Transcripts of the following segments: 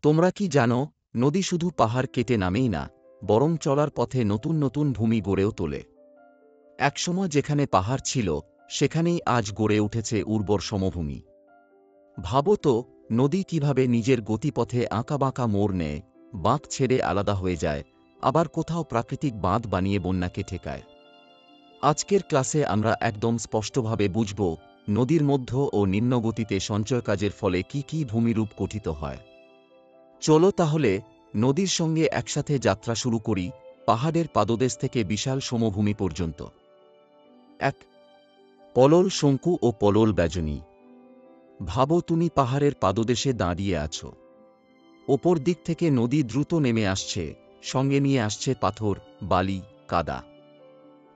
তোমরা কি জানো, নদী শুধু পাহাড় কেটে নামেই না, বরং চলার পথে নতুন নতুন ভূমি গড়েও তোলে। একসময় যেখানে পাহাড় ছিল, সেখানেই আজ গড়ে উঠেছে উর্বর সমভূমি। ভাবো তো, নদী কিভাবে নিজের গতিপথে আঁকাবাঁকা মোড় নেয়, বাঁক ছেড়ে আলাদা হয়ে যায়, আবার কোথাও প্রাকৃতিক বাঁধ বানিয়ে বন্যাকে ঠেকায়। আজকের ক্লাসে আমরা একদম স্পষ্টভাবে বুঝব, নদীর মধ্য ও নিম্নগতিতে সঞ্চয় কাজের ফলে কি কি ভূমিরূপ গঠিত হয়। চলো তাহলে নদীর সঙ্গে একসাথে যাত্রা শুরু করি, পাহাড়ের পাদদেশ থেকে বিশাল সমভূমি পর্যন্ত। ১. পলল শঙ্কু ও পলল ব্যজনী। ভাবো তুমি পাহাড়ের পাদদেশে দাঁড়িয়ে আছো। ওপর দিক থেকে নদী দ্রুত নেমে আসছে, সঙ্গে নিয়ে আসছে পাথর, বালি, কাদা।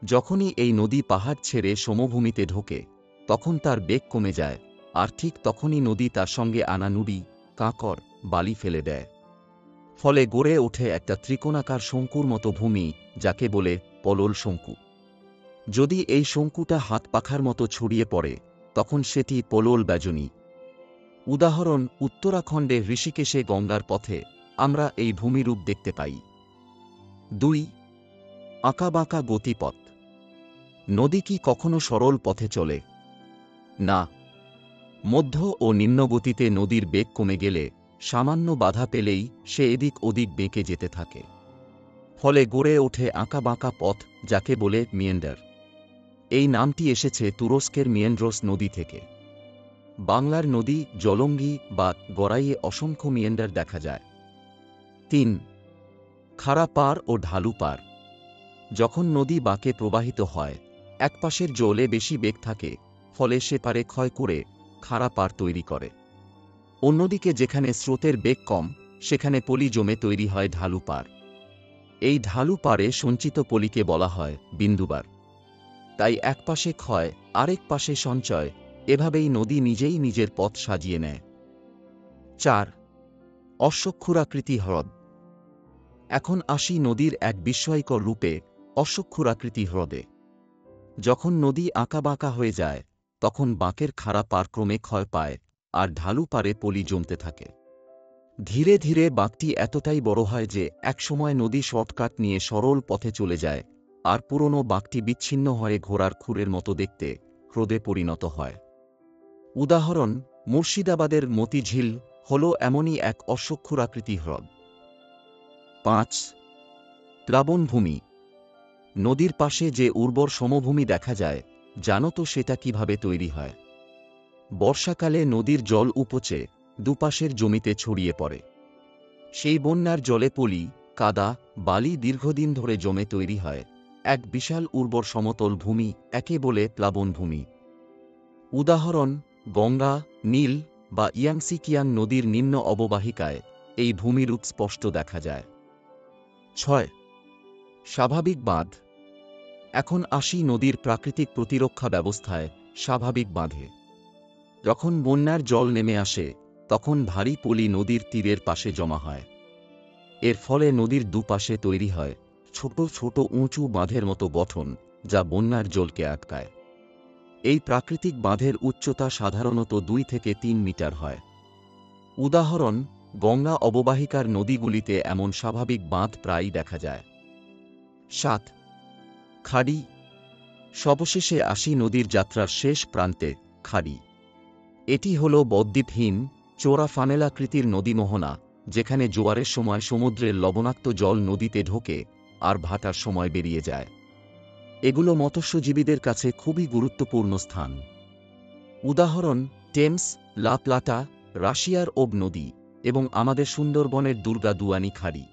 যখনই এই নদী পাহাড় ছেড়ে সমভূমিতে ঢোকে, তখন তার বেগ কমে যায়, আর ঠিক তখনই নদী তার সঙ্গে আনা নুড়ি, কাঁকর, বালি ফেলে দেয়। ফলে গড়ে ওঠে একটা ত্রিকোণাকার শঙ্কুর মতো ভূমি, যাকে বলে পলল শঙ্কু। যদি এই শঙ্কুটা হাত পাখার মতো ছড়িয়ে পড়ে, তখন সেটি পলল ব্যজনী। উদাহরণ: উত্তরাখণ্ডে ঋষিকেশে গঙ্গার পথে আমরা এই ভূমিরূপ দেখতে পাই। ২. আঁকাবাঁকা গতিপথ। নদী কি কখনো সরল পথে চলে? না। মধ্য ও নিম্নগতিতে নদীর বেগ কমে গেলে, সামান্য বাধা পেলেই সে এদিক ওদিক বেঁকে যেতে থাকে। ফলে গড়ে ওঠে আঁকাবাঁকা পথ, যাকে বলে মিয়েন্ডার। এই নামটি এসেছে তুরস্কের মিয়েন্ড্রোস নদী থেকে। বাংলার নদী জলঙ্গি বা গড়াইয়ে অসংখ্য মিয়েন্ডার দেখা যায়। ৩. খাড়া পাড় ও ঢালু পাড়। যখন নদী বাঁকে প্রবাহিত হয়, একপাশের জলে বেশি বেগ থাকে, ফলে সে পারে ক্ষয় করে খাড়া পাড় তৈরি করে। অন্যদিকে যেখানে স্রোতের বেগ কম, সেখানে পলি জমে তৈরি হয় ঢালু পাড়। এই ঢালু পাড়ে সঞ্চিত পলিকে বলা হয় বিন্দুবার। তাই এক পাশে ক্ষয়, আরেক পাশে সঞ্চয়, এভাবেই নদী নিজেই নিজের পথ সাজিয়ে নেয়। ৪. অশ্বক্ষুরাকৃতি হ্রদ। এখন আসি নদীর এক বিস্ময়কর রূপে, অশ্বক্ষুরাকৃতি হ্রদে। যখন নদী আঁকাবাঁকা হয়ে যায়, তখন বাঁকের খাড়া পাড় ক্রমে ক্ষয় পায়, আর ঢালু পাড়ে পলি জমতে থাকে। ধীরে ধীরে বাঁকটি এতটাই বড় হয় যে একসময় নদী শর্টকাট নিয়ে সরল পথে চলে যায়, আর পুরনো বাঁকটি বিচ্ছিন্ন হয়ে ঘোড়ার খুরের মতো দেখতে হ্রদে পরিণত হয়। উদাহরণ: মুর্শিদাবাদের মতিঝিল হল এমনই এক অশ্বক্ষুরাকৃতি হ্রদ। ৫. প্লাবনভূমি। নদীর পাশে যে উর্বর সমভূমি দেখা যায়, জানো তো সেটা কিভাবে তৈরি হয়? বর্ষাকালে নদীর জল উপচে দুপাশের জমিতে ছড়িয়ে পড়ে। সেই বন্যার জলে পলি, কাদা, বালি দীর্ঘদিন ধরে জমে তৈরি হয় এক বিশাল উর্বর সমতল ভূমি, একে বলে প্লাবনভূমি। উদাহরণ: গঙ্গা, নীল বা ইয়াংসি-কিয়াং নদীর নিম্ন অববাহিকায় এই ভূমিরূপ স্পষ্ট দেখা যায়। ৬. স্বাভাবিক বাঁধ। এখন আসি নদীর প্রাকৃতিক প্রতিরক্ষা ব্যবস্থায়, স্বাভাবিক বাঁধে। যখন বন্যার জল নেমে আসে, তখন ভারী পলি নদীর তীরের পাশে জমা হয়। এর ফলে নদীর দুপাশে তৈরি হয় ছোট ছোট উঁচু বাঁধের মতো গঠন, যা বন্যার জলকে আটকায়। এই প্রাকৃতিক বাঁধের উচ্চতা সাধারণত ২ থেকে ৩ মিটার হয়। উদাহরণ: গঙ্গা অববাহিকার নদীগুলিতে এমন স্বাভাবিক বাঁধ প্রায়ই দেখা যায়। ৭. খাড়ি। সবশেষে আসি নদীর যাত্রার শেষ প্রান্তে, খাড়ি। এটি হল বদ্বীপহীন, চোরা ফানেলাকৃতির নদীমোহনা, যেখানে জোয়ারের সময় সমুদ্রের লবণাক্ত জল নদীতে ঢোকে আর ভাটার সময় বেরিয়ে যায়। এগুলো মৎস্যজীবীদের কাছে খুবই গুরুত্বপূর্ণ স্থান। উদাহরণ: টেমস, লা প্লাটা, রাশিয়ার ওব নদী এবং আমাদের সুন্দরবনের দুর্গা দুয়ানি খাড়ি।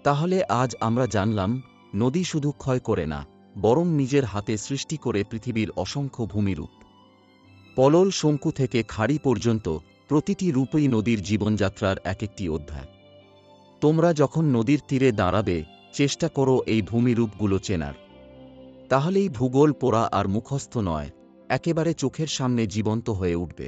তাহলে আজ আমরা জানলাম, নদী শুধু ক্ষয় করে না, বরং নিজের হাতে সৃষ্টি করে পৃথিবীর অসংখ্য ভূমিরূপ। পলল শঙ্কু থেকে খাড়ি পর্যন্ত প্রতিটি রূপই নদীর জীবনযাত্রার এক একটি অধ্যায়। তোমরা যখন নদীর তীরে দাঁড়াবে, চেষ্টা করো এই ভূমিরূপগুলো চেনার। তাহলেই ভূগোল পড়া আর মুখস্থ নয়, একেবারে চোখের সামনে জীবন্ত হয়ে উঠবে।